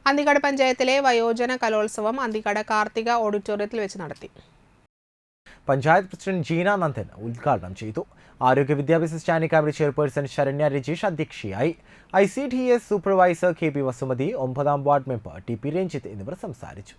അന്തിക്കാട് പഞ്ചായത്തിലെ വയോജന കലോത്സവം അന്തിക്കാട് കാർത്തിക ഓഡിറ്റോറിയത്തിൽ വെച്ച് നടത്തി. പഞ്ചായത്ത് പ്രസിഡന്റ് ജീന നന്ദൻ ഉദ്ഘാടനം ചെയ്തു. ആരോഗ്യ വിദ്യാഭ്യാസ standing committee chairperson Saranya Rajeesh അധ്യക്ഷയായി. ICDS സൂപ്പർവൈസർ KP വസുമതി, 9ാം വാർഡ് മെമ്പർ TP രഞ്ജിത്ത് എന്നിവർ സംസാരിച്ചു.